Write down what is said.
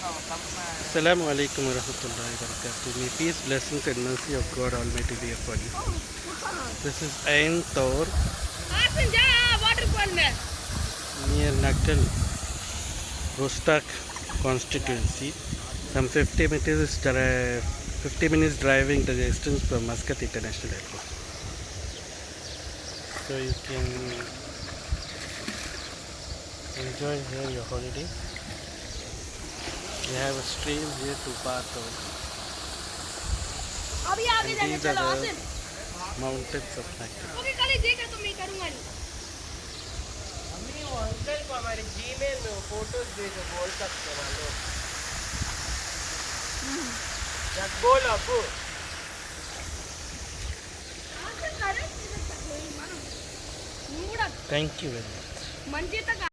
Assalamu alaikum wa rahmatullahi wa barakatuh. May peace, blessings and mercy of God Almighty be upon you. This is Ain Thawr near Nakhal, Rustaq constituency. Some 50 minutes driving the distance from Muscat International Airport. So you can enjoy here your holiday. We have a stream here to pass on. And these are the mountains of Nakhal. Uncle को हमारे Gmail में photos भेजो बोल सकते हैं लोग जब बोल Abu Thank you very much.